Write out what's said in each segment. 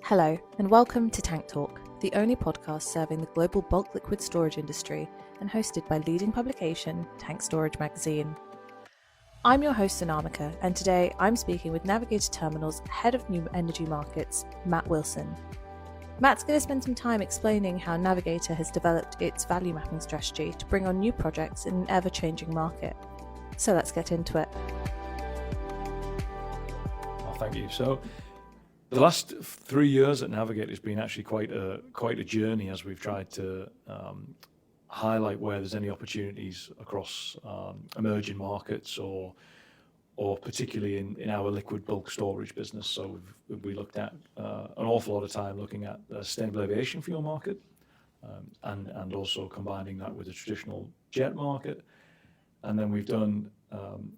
Hello, and welcome to Tank Talk, the only podcast serving the global bulk liquid storage industry and hosted by leading publication Tank Storage Magazine. I'm your host, Anamika, and today I'm speaking with Navigator Terminals Head of New Energy Markets, Matt Wilson. Matt's going to spend some time explaining how Navigator has developed its value mapping strategy to bring on new projects in an ever-changing market. So let's get into it. Oh, thank you. So the last 3 years at Navigator has been actually quite a journey as we've tried to highlight where there's any opportunities across emerging markets or particularly in our liquid bulk storage business. So we looked at an awful lot of time looking at the sustainable aviation fuel market and also combining that with the traditional jet market. And then we've done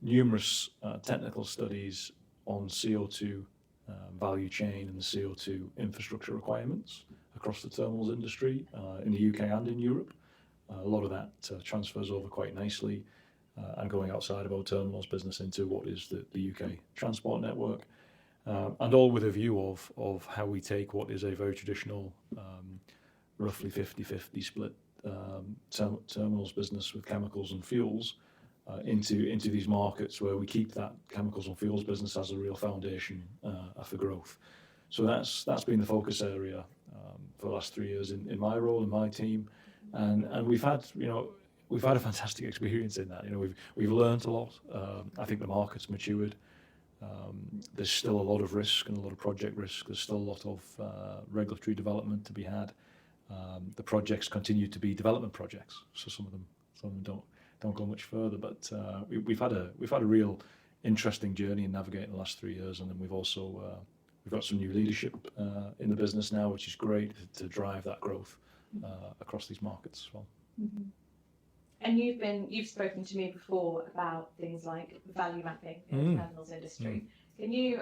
numerous technical studies on CO2 value chain and the CO2 infrastructure requirements across the terminals industry in the UK and in Europe. A lot of that transfers over quite nicely and going outside of our terminals business into what is the UK transport network, and all with a view of how we take what is a very traditional, roughly 50-50 split terminals business with chemicals and fuels into these markets where we keep that chemicals and fuels business as a real foundation for growth. So that's been the focus area for the last 3 years in my role in my team, and we've had a fantastic experience in that. We've learned a lot. I think the market's matured. There's still a lot of risk and a lot of project risk. There's still a lot of regulatory development to be had. The projects continue to be development projects, so some of them don't go much further. But we've had a real interesting journey in Navigating the last 3 years, and then we've got some new leadership in the business now, which is great to drive that growth across these markets as well. Mm-hmm. And you've spoken to me before about things like value mapping in the terminals industry. Can you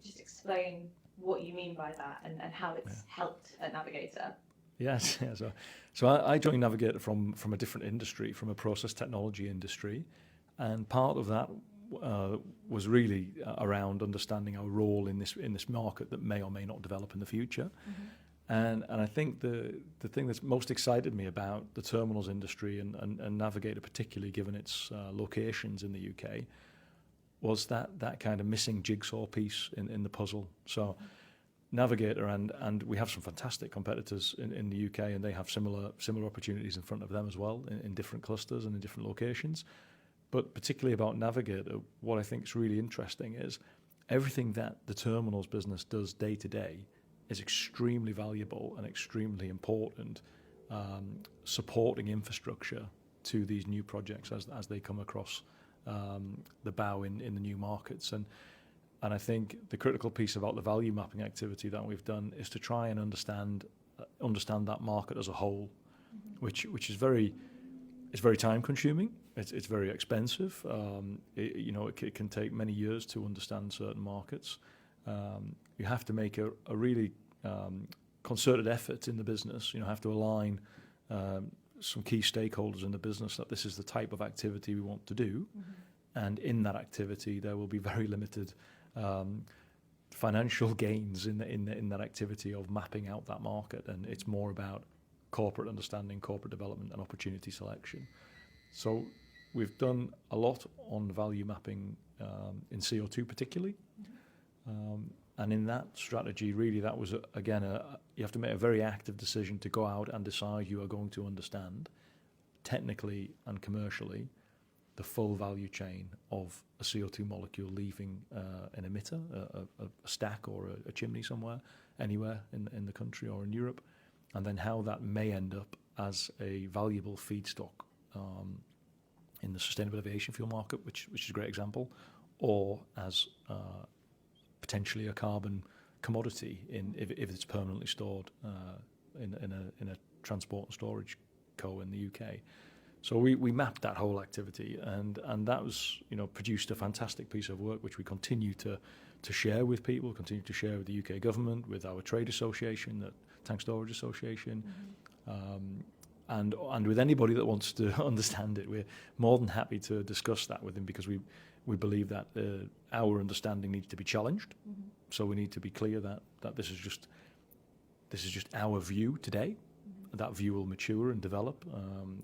just explain what you mean by that and how it's helped at Navigator? Yes. Yeah. So I joined Navigator from a different industry, from a process technology industry, and part of that was really around understanding our role in this market that may or may not develop in the future. Mm-hmm. And I think the thing that's most excited me about the terminals industry and Navigator, particularly given its locations in the UK, was that kind of missing jigsaw piece in the puzzle. So Navigator and we have some fantastic competitors in the UK, and they have similar opportunities in front of them as well in different clusters and in different locations. But particularly about Navigator, what I think is really interesting is everything that the terminals business does day to day is extremely valuable and extremely important, supporting infrastructure to these new projects as they come across the bow in the new markets. And I think the critical piece about the value mapping activity that we've done is to try and understand that market as a whole, mm-hmm. which is very time consuming. It's very expensive. It can take many years to understand certain markets. You have to make a really concerted effort in the business. Have to align some key stakeholders in the business that this is the type of activity we want to do, mm-hmm. and in that activity there will be very limited financial gains in that activity of mapping out that market, and it's more about corporate understanding, corporate development, and opportunity selection. So we've done a lot on value mapping in CO2 particularly. Mm-hmm. And in that strategy, really, that was, again, you have to make a very active decision to go out and decide you are going to understand, technically and commercially, the full value chain of a CO2 molecule leaving an emitter, a stack or a chimney somewhere, anywhere in the country or in Europe, and then how that may end up as a valuable feedstock in the sustainable aviation fuel market, which is a great example, or as potentially a carbon commodity if it's permanently stored in a transport and storage co in the UK. So we mapped that whole activity, and that was produced a fantastic piece of work which we continue to share with people, continue to share with the UK government, with our trade association, the Tank Storage Association, mm-hmm. And with anybody that wants to understand it. We're more than happy to discuss that with them, because we believe that our understanding needs to be challenged. Mm-hmm. So we need to be clear that this is just this is just our view today. That view will mature and develop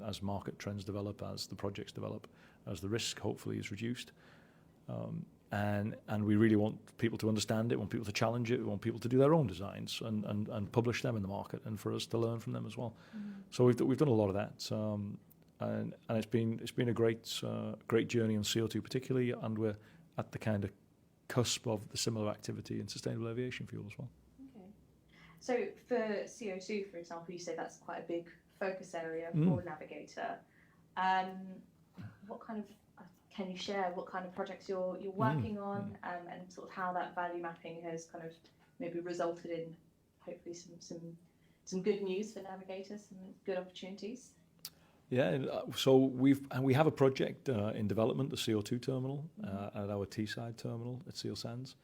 as market trends develop, as the projects develop, as the risk hopefully is reduced. And we really want people to understand it, want people to challenge it, we want people to do their own designs and publish them in the market, and for us to learn from them as well. So we've done a lot of that, and it's been a great journey on CO2 particularly, and we're at the kind of cusp of the similar activity in sustainable aviation fuel as well. Okay. So for CO2, for example, you say that's quite a big focus area for Navigator. What kind of can you share what kind of projects you're working on, and sort of how that value mapping has kind of maybe resulted in hopefully some good news for Navigator, some good opportunities? Yeah, so we have a project in development, the CO2 terminal at our Teesside terminal at Seal Sands,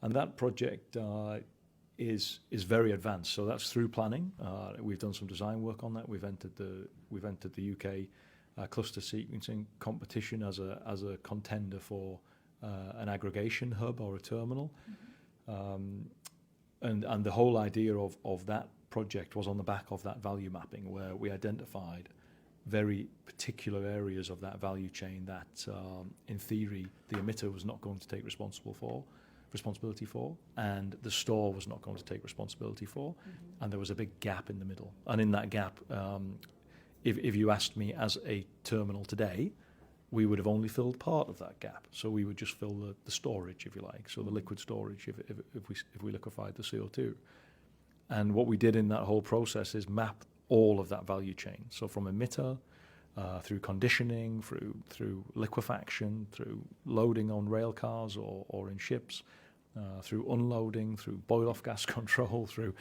and that project is very advanced. So that's through planning. We've done some design work on that. We've entered the UK cluster sequencing competition as a contender for an aggregation hub or a terminal, and the whole idea of that project was on the back of that value mapping, where we identified very particular areas of that value chain that, in theory, the emitter was not going to take responsibility for, and the store was not going to take responsibility for, and there was a big gap in the middle. And in that gap, if you asked me as a terminal today, we would have only filled part of that gap. So we would just fill the storage, if you like, so the liquid storage, if we liquefied the CO2. And what we did in that whole process is map all of that value chain. So from emitter, through conditioning, through liquefaction, through loading on rail cars or in ships, through unloading, through boil-off gas control, through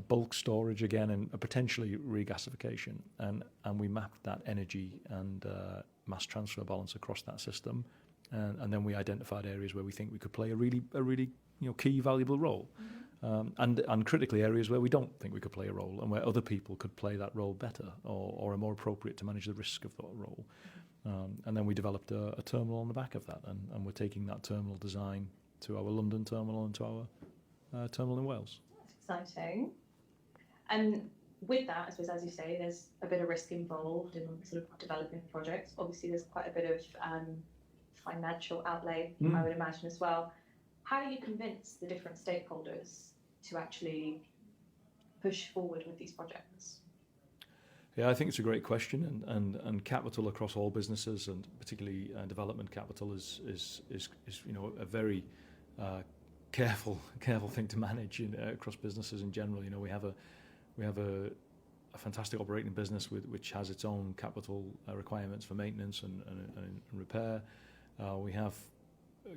bulk storage again, and potentially regasification. And we mapped that energy and mass transfer balance across that system. And then we identified areas where we think we could play a really key, valuable role. And critically areas where we don't think we could play a role, and where other people could play that role better or are more appropriate to manage the risk of that role. And then we developed a terminal on the back of that, and we're taking that terminal design to our London terminal and to our terminal in Wales. That's exciting. And with that, I suppose, as you say, there's a bit of risk involved in sort of developing projects. Obviously, there's quite a bit of financial outlay, I would imagine, as well. How do you convince the different stakeholders to actually push forward with these projects? Yeah, I think it's a great question, and capital across all businesses, and particularly development capital, is a very careful thing to manage across businesses in general. We have a fantastic operating business which has its own capital requirements for maintenance and repair. We have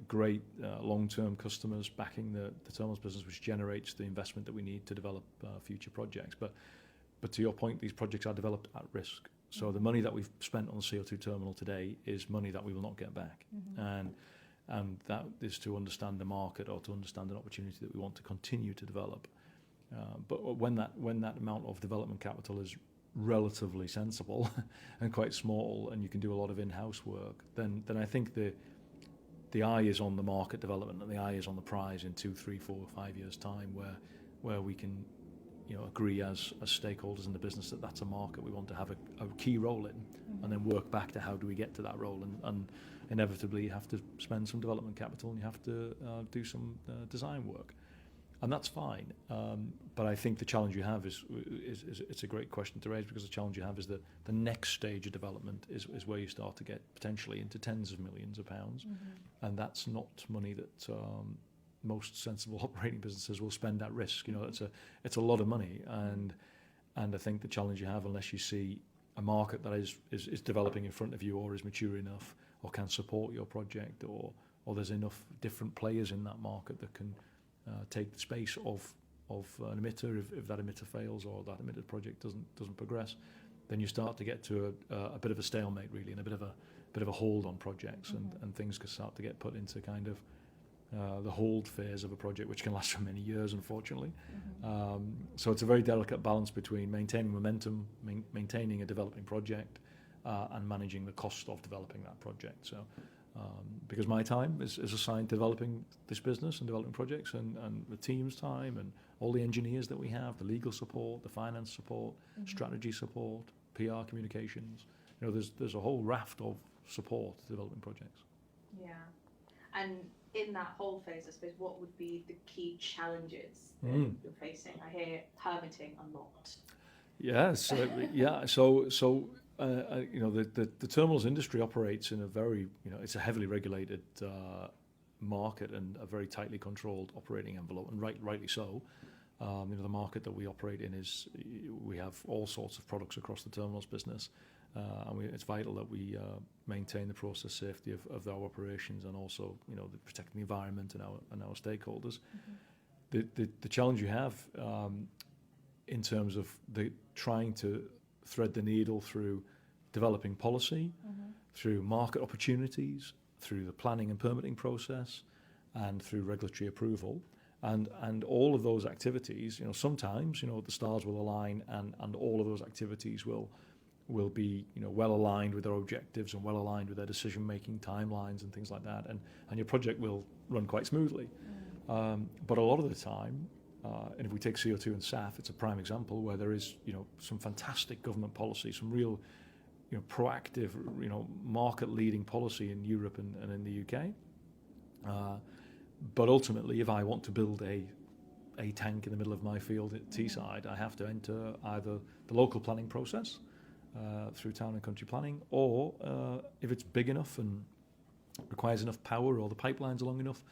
great long-term customers backing the terminals business, which generates the investment that we need to develop future projects. But to your point, these projects are developed at risk. So the money that we've spent on the CO2 terminal today is money that we will not get back. And that is to understand the market or to understand an opportunity that we want to continue to develop. But when that amount of development capital is relatively sensible and quite small, and you can do a lot of in-house work, then I think the eye is on the market development, and the eye is on the prize in 2, 3, 4, 5 years' time, where we can agree as stakeholders in the business that that's a market we want to have a key role in, and then work back to how do we get to that role, and inevitably you have to spend some development capital, and you have to do some design work, and that's fine. But I think the challenge you have is it's a great question to raise, because the challenge you have is that the next stage of development is where you start to get potentially into tens of millions of pounds, and that's not money that most sensible operating businesses will spend at risk. It's a lot of money, and I think the challenge you have, unless you see a market that is developing in front of you, or is mature enough, or can support your project, or there's enough different players in that market that can take the space of an emitter if that emitter fails, or that emitter project doesn't progress, then you start to get to a bit of a stalemate, really, and a bit of a hold on projects, and things can start to get put into kind of the hold phase of a project, which can last for many years, unfortunately. So it's a very delicate balance between maintaining momentum, maintaining a developing project, and managing the cost of developing that project. So because my time is assigned to developing this business and developing projects, and the team's time and all the engineers that we have, the legal support, the finance support, strategy support, PR communications. There's a whole raft of support to developing projects. Yeah. And in that whole phase, I suppose, what would be the key challenges that you're facing? I hear permitting a lot. Yes, yeah. So the terminals industry operates in a very, it's a heavily regulated market and a very tightly controlled operating envelope, and rightly so. The market that we operate in we have all sorts of products across the terminals business, and it's vital that we maintain the process safety of our operations, and also protecting the environment and our stakeholders. The challenge you have in terms of trying to thread the needle through developing policy, through market opportunities, through the planning and permitting process, and through regulatory approval. And all of those activities, sometimes, the stars will align, and all of those activities will be, well aligned with their objectives and well aligned with their decision-making timelines and things like that, and your project will run quite smoothly. But a lot of the time, and if we take CO2 and SAF, it's a prime example where there is, some fantastic government policy, some real, proactive, market-leading policy in Europe and in the UK. But ultimately, if I want to build a tank in the middle of my field at Teesside, I have to enter either the local planning process through town and country planning, or if it's big enough and requires enough power, or the pipeline's long enough,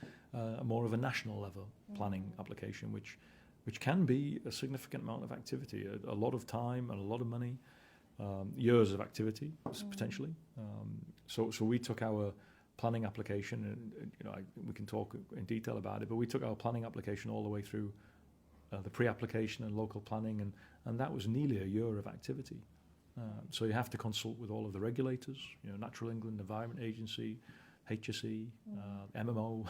more of a national level planning application, which can be a significant amount of activity, a lot of time and a lot of money, years of activity potentially. So we took our planning application, and we can talk in detail about it, but we took our planning application all the way through the pre-application and local planning, and that was nearly a year of activity. So you have to consult with all of the regulators, Natural England, Environment Agency, HSE, MMO,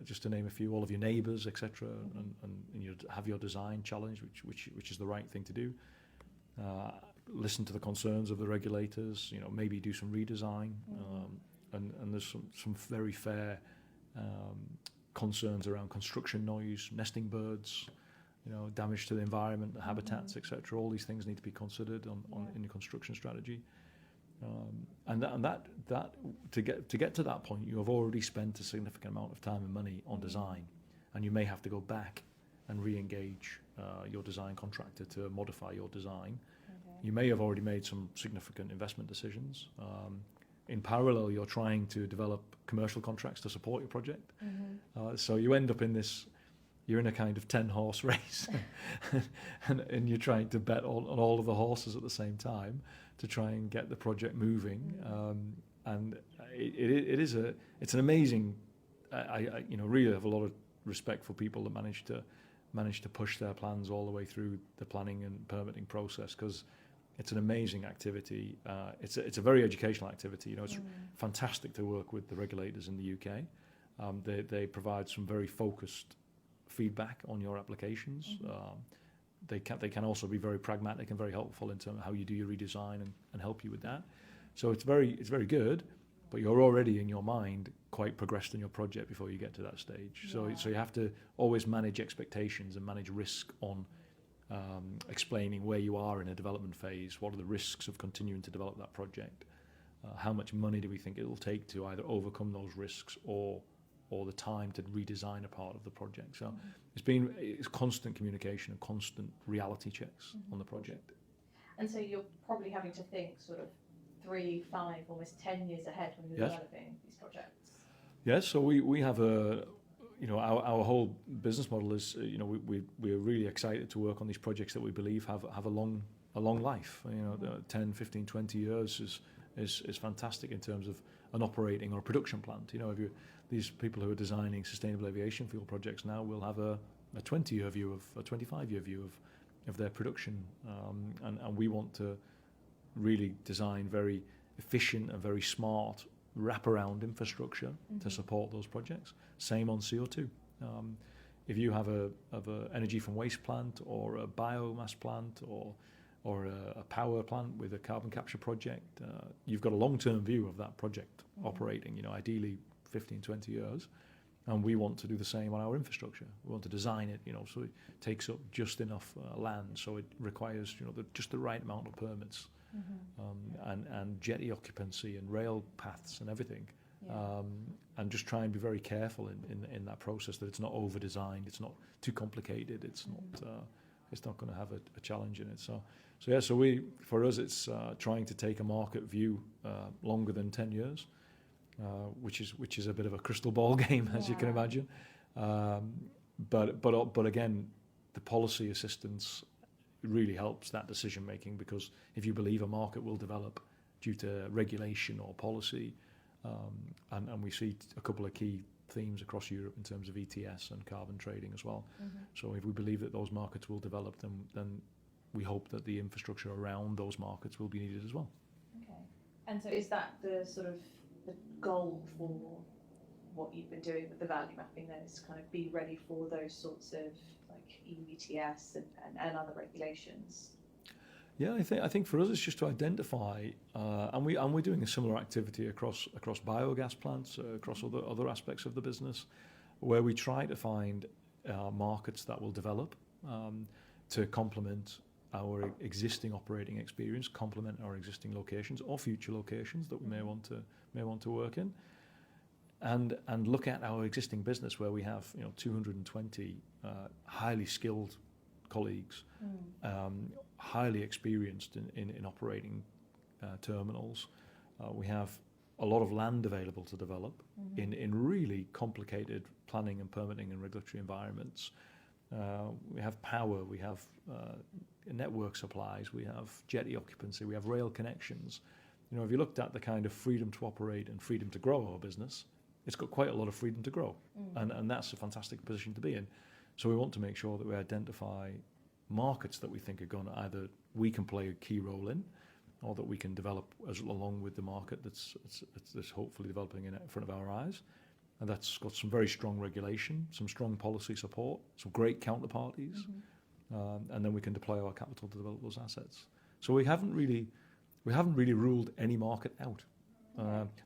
just to name a few, all of your neighbours, etc., and you have your design challenged, which is the right thing to do. Listen to the concerns of the regulators, maybe do some redesign, and there's some very fair concerns around construction noise, nesting birds, damage to the environment, the habitats, etc. All these things need to be considered in your construction strategy. And that to get to that point, you have already spent a significant amount of time and money on design, and you may have to go back and re-engage your design contractor to modify your design. You may have already made some significant investment decisions. In parallel, you're trying to develop commercial contracts to support your project. So you end up you're in a kind of 10-horse race, and you're trying to bet on all of the horses at the same time to try and get the project moving. And it's an amazing. I really have a lot of respect for people that manage to push their plans all the way through the planning and permitting process, because it's an amazing activity. It's a very educational activity. It's fantastic to work with the regulators in the UK. They provide some very focused feedback on your applications. They can also be very pragmatic and very helpful in terms of how you do your redesign and help you with that. So it's very good, but you're already in your mind quite progressed in your project before you get to that stage. So you have to always manage expectations and manage risk on explaining where you are in a development phase. What are the risks of continuing to develop that project? How much money do we think it will take to either overcome those risks or the time to redesign a part of the project? So it's constant communication and constant reality checks on the project. And so you're probably having to think sort of 3, 5, almost 10 years ahead when you're developing these projects. Yes, so we have our whole business model is, we're really excited to work on these projects that we believe have a long life. 10, 15, 20 years is fantastic in terms of an operating or a production plant. These people who are designing sustainable aviation fuel projects now will have a 20-year view a 25-year view of their production, and we want to really design very efficient and very smart wraparound infrastructure to support those projects. Same on CO2. If you have a energy from waste plant or a biomass plant or or a power plant with a carbon capture project, you've got a long-term view of that project operating, ideally 15, 20 years. And we want to do the same on our infrastructure. We want to design it, so it takes up just enough land, so it requires, just the right amount of permits, and jetty occupancy and rail paths and everything. And just try and be very careful in that process, that it's not over-designed, it's not too complicated, it's not going to have a challenge in it. So for us, it's trying to take a market view longer than 10 years. Which is a bit of a crystal ball game, as you can imagine. But again, the policy assistance really helps that decision making, because if you believe a market will develop due to regulation or policy, and we see a couple of key themes across Europe in terms of ETS and carbon trading as well. So if we believe that those markets will develop, then we hope that the infrastructure around those markets will be needed as well. Okay. And so is that the sort of the goal for what you've been doing with the value mapping then, is to kind of be ready for those sorts of like EU ETS and other regulations? Yeah, I think for us it's just to identify, and we're doing a similar activity across biogas plants, across other aspects of the business, where we try to find markets that will develop to complement our existing operating experience, complement our existing locations or future locations that we may want to work in, and look at our existing business where we have 220 highly skilled colleagues, highly experienced in operating terminals. We have a lot of land available to develop in really complicated planning and permitting and regulatory environments. We have power, we have network supplies, we have jetty occupancy, we have rail connections. If you looked at the kind of freedom to operate and freedom to grow our business, it's got quite a lot of freedom to grow, and that's a fantastic position to be in. So we want to make sure that we identify markets that we think are going to either we can play a key role in, or that we can develop along with the market that's hopefully developing in front of our eyes. And that's got some very strong regulation, some strong policy support, some great counterparties, and then we can deploy our capital to develop those assets. So we haven't really ruled any market out.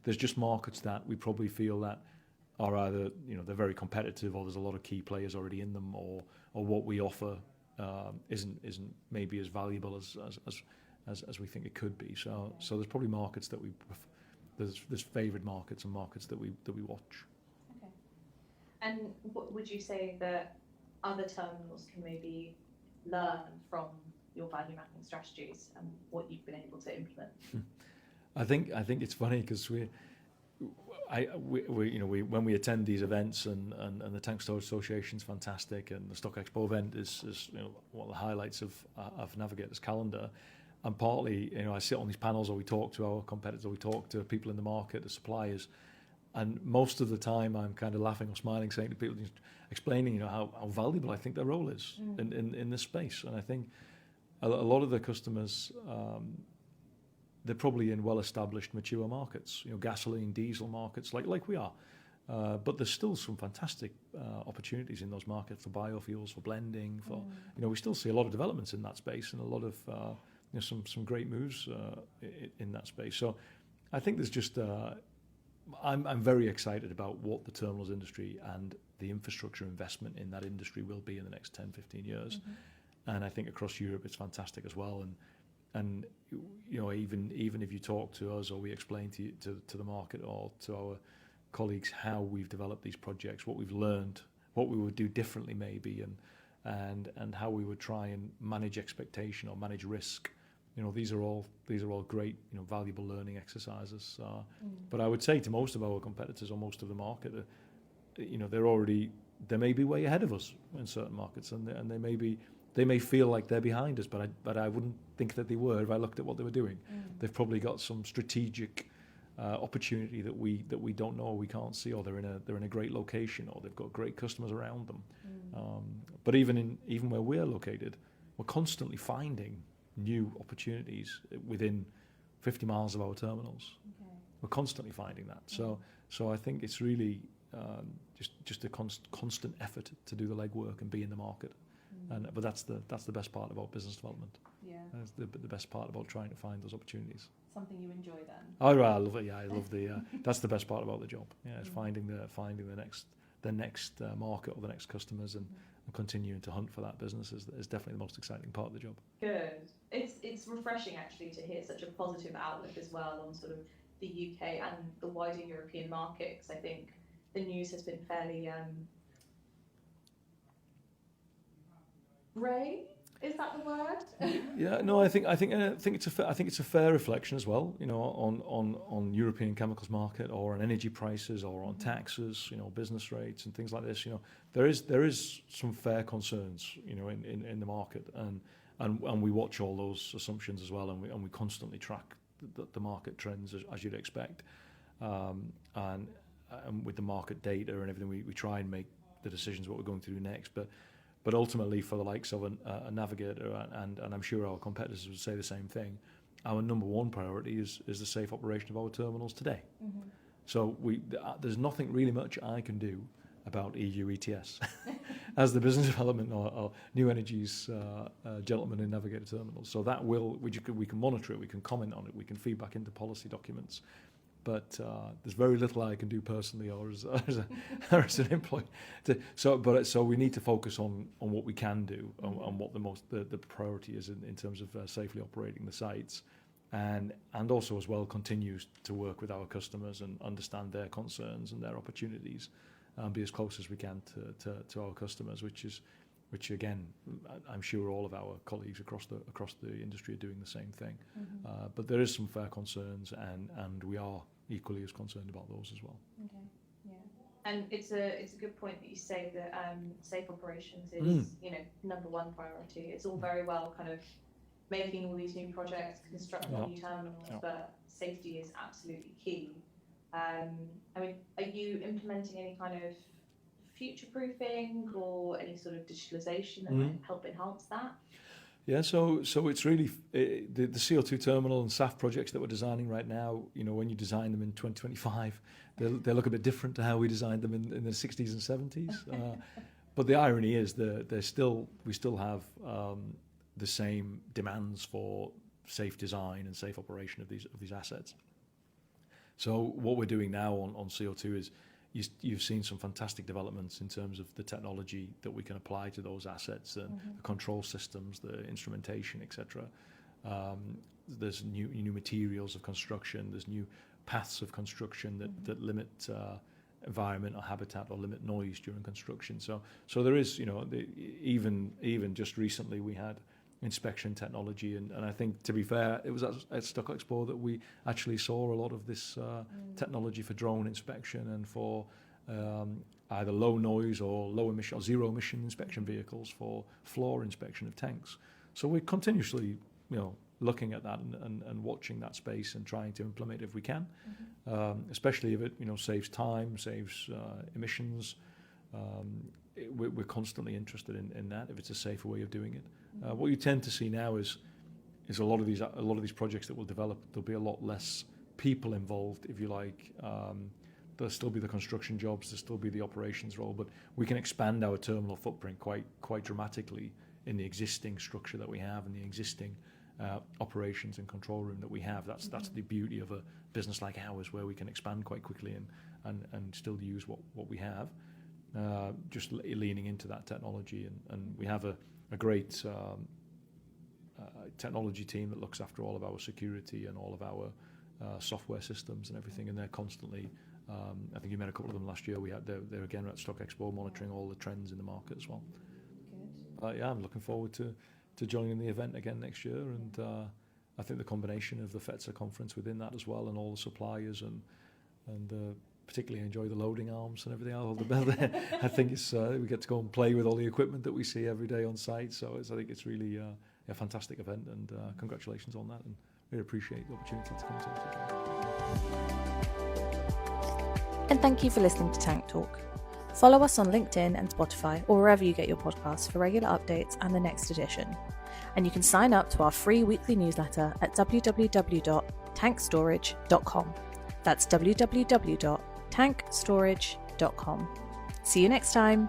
There's just markets that we probably feel that are either they're very competitive, or there's a lot of key players already in them, or what we offer isn't maybe as valuable as we think it could be. So there's probably markets that there's favoured markets and markets that we watch. Okay. And what would you say that other terminals can maybe learn from your value mapping strategies and what you've been able to implement? I think it's funny because we when we attend these events, and the Tank Storage Association's fantastic, and the Stock Expo event is one of the highlights of Navigator's calendar. And partly, I sit on these panels, or we talk to our competitors, or we talk to people in the market, the suppliers, and most of the time I'm kind of laughing or smiling, saying to people, explaining, how valuable I think their role is in this space. And I think a lot of the customers, they're probably in well-established, mature markets, gasoline, diesel markets, like we are. But there's still some fantastic opportunities in those markets for biofuels, for blending, for we still see a lot of developments in that space, and a lot of some great moves in that space. So I think there's just I'm very excited about what the terminals industry and the infrastructure investment in that industry will be in the next 10, 15 years. And I think across Europe it's fantastic as well. And even if you talk to us, or we explain to the market or to our colleagues how we've developed these projects, what we've learned, what we would do differently maybe, and how we would try and manage expectation or manage risk. These are all great, valuable learning exercises. But I would say to most of our competitors, or most of the market, they may be way ahead of us in certain markets, and they may feel like they're behind us, but I wouldn't think that they were if I looked at what they were doing. They've probably got some strategic opportunity that we don't know, or we can't see, or they're in a great location, or they've got great customers around them. But even where we're located, we're constantly finding new opportunities within 50 miles of our terminals. We're constantly finding that. So I think it's really just a constant effort to do the legwork and be in the market But that's the best part about business development. Yeah. That's the best part about trying to find those opportunities. Something you enjoy then? Oh, I love it. Yeah, I love the. That's the best part about the job. Yeah, it's finding the next market or the next customers and continuing to hunt for that business is definitely the most exciting part of the job. Good. It's refreshing actually to hear such a positive outlook as well on sort of the UK and the wider European market, because I think the news has been fairly grey. Is that the word? Yeah, no, I think it's a fair reflection as well. You know, on European chemicals market or on energy prices or on taxes. You know, business rates and things like this. You know, there is some fair concerns. You know, in the market and we watch all those assumptions as well, and we constantly track the market trends as you'd expect, and with the market data and everything, we try and make the decisions what we're going to do next, But ultimately, for the likes of a Navigator, and I'm sure our competitors would say the same thing, our number one priority is the safe operation of our terminals today. So there's nothing really much I can do about EU ETS as the business development or new energies gentleman in Navigator Terminals. So that we can monitor it, we can comment on it, we can feed back into policy documents. But there's very little I can do personally or as an employee. So we need to focus on what we can do, on what the priority is in terms of safely operating the sites, and also as well continues to work with our customers and understand their concerns and their opportunities, and be as close as we can to our customers, which again, I'm sure all of our colleagues across the industry are doing the same thing. But there is some fair concerns, and we are equally as concerned about those as well. Okay, yeah. And it's a good point that you say that safe operations is number one priority. It's all very well kind of making all these new projects, constructing new terminals, but safety is absolutely key. I mean, are you implementing any kind of future-proofing or any sort of digitalization that might help enhance that? Yeah, so it's really the CO2 terminal and SAF projects that we're designing right now. You know, when you design them in 2025, they look a bit different to how we designed them in the 60s and 70s. But the irony is we still have the same demands for safe design and safe operation of these assets. So what we're doing now on CO2 is you've seen some fantastic developments in terms of the technology that we can apply to those assets and the control systems, the instrumentation, etc. There's new materials of construction. There's new paths of construction that limit environment or habitat or limit noise during construction. So there is, even just recently we had inspection technology, and I think, to be fair, it was at Stock Expo that we actually saw a lot of this technology for drone inspection and for either low noise or low emission or zero emission inspection vehicles for floor inspection of tanks. So we're continuously looking at that and watching that space and trying to implement it if we can, especially if it saves time, saves emissions. We're constantly interested in that if it's a safer way of doing it. What you tend to see now is a lot of these projects that will develop. There'll be a lot less people involved, if you like. There'll still be the construction jobs. There'll still be the operations role, but we can expand our terminal footprint quite dramatically in the existing structure that we have and the existing operations and control room that we have. That's the beauty of a business like ours, where we can expand quite quickly and still use what we have. Just leaning into that technology, and we have a great technology team that looks after all of our security and all of our software systems and everything, and they're constantly. I think you met a couple of them last year. They're again at Stock Expo monitoring all the trends in the market as well. Good. I'm looking forward to joining the event again next year, and I think the combination of the FETSA conference within that as well, and all the suppliers and particularly enjoy the loading arms and everything else. I think it's we get to go and play with all the equipment that we see every day on site. So I think it's really a fantastic event, and congratulations on that, and really appreciate the opportunity to come to it. And thank you for listening to Tank Talk. Follow us on LinkedIn and Spotify, or wherever you get your podcasts, for regular updates and the next edition. And you can sign up to our free weekly newsletter at www.tankstorage.com. That's www.tankstorage.com. See you next time.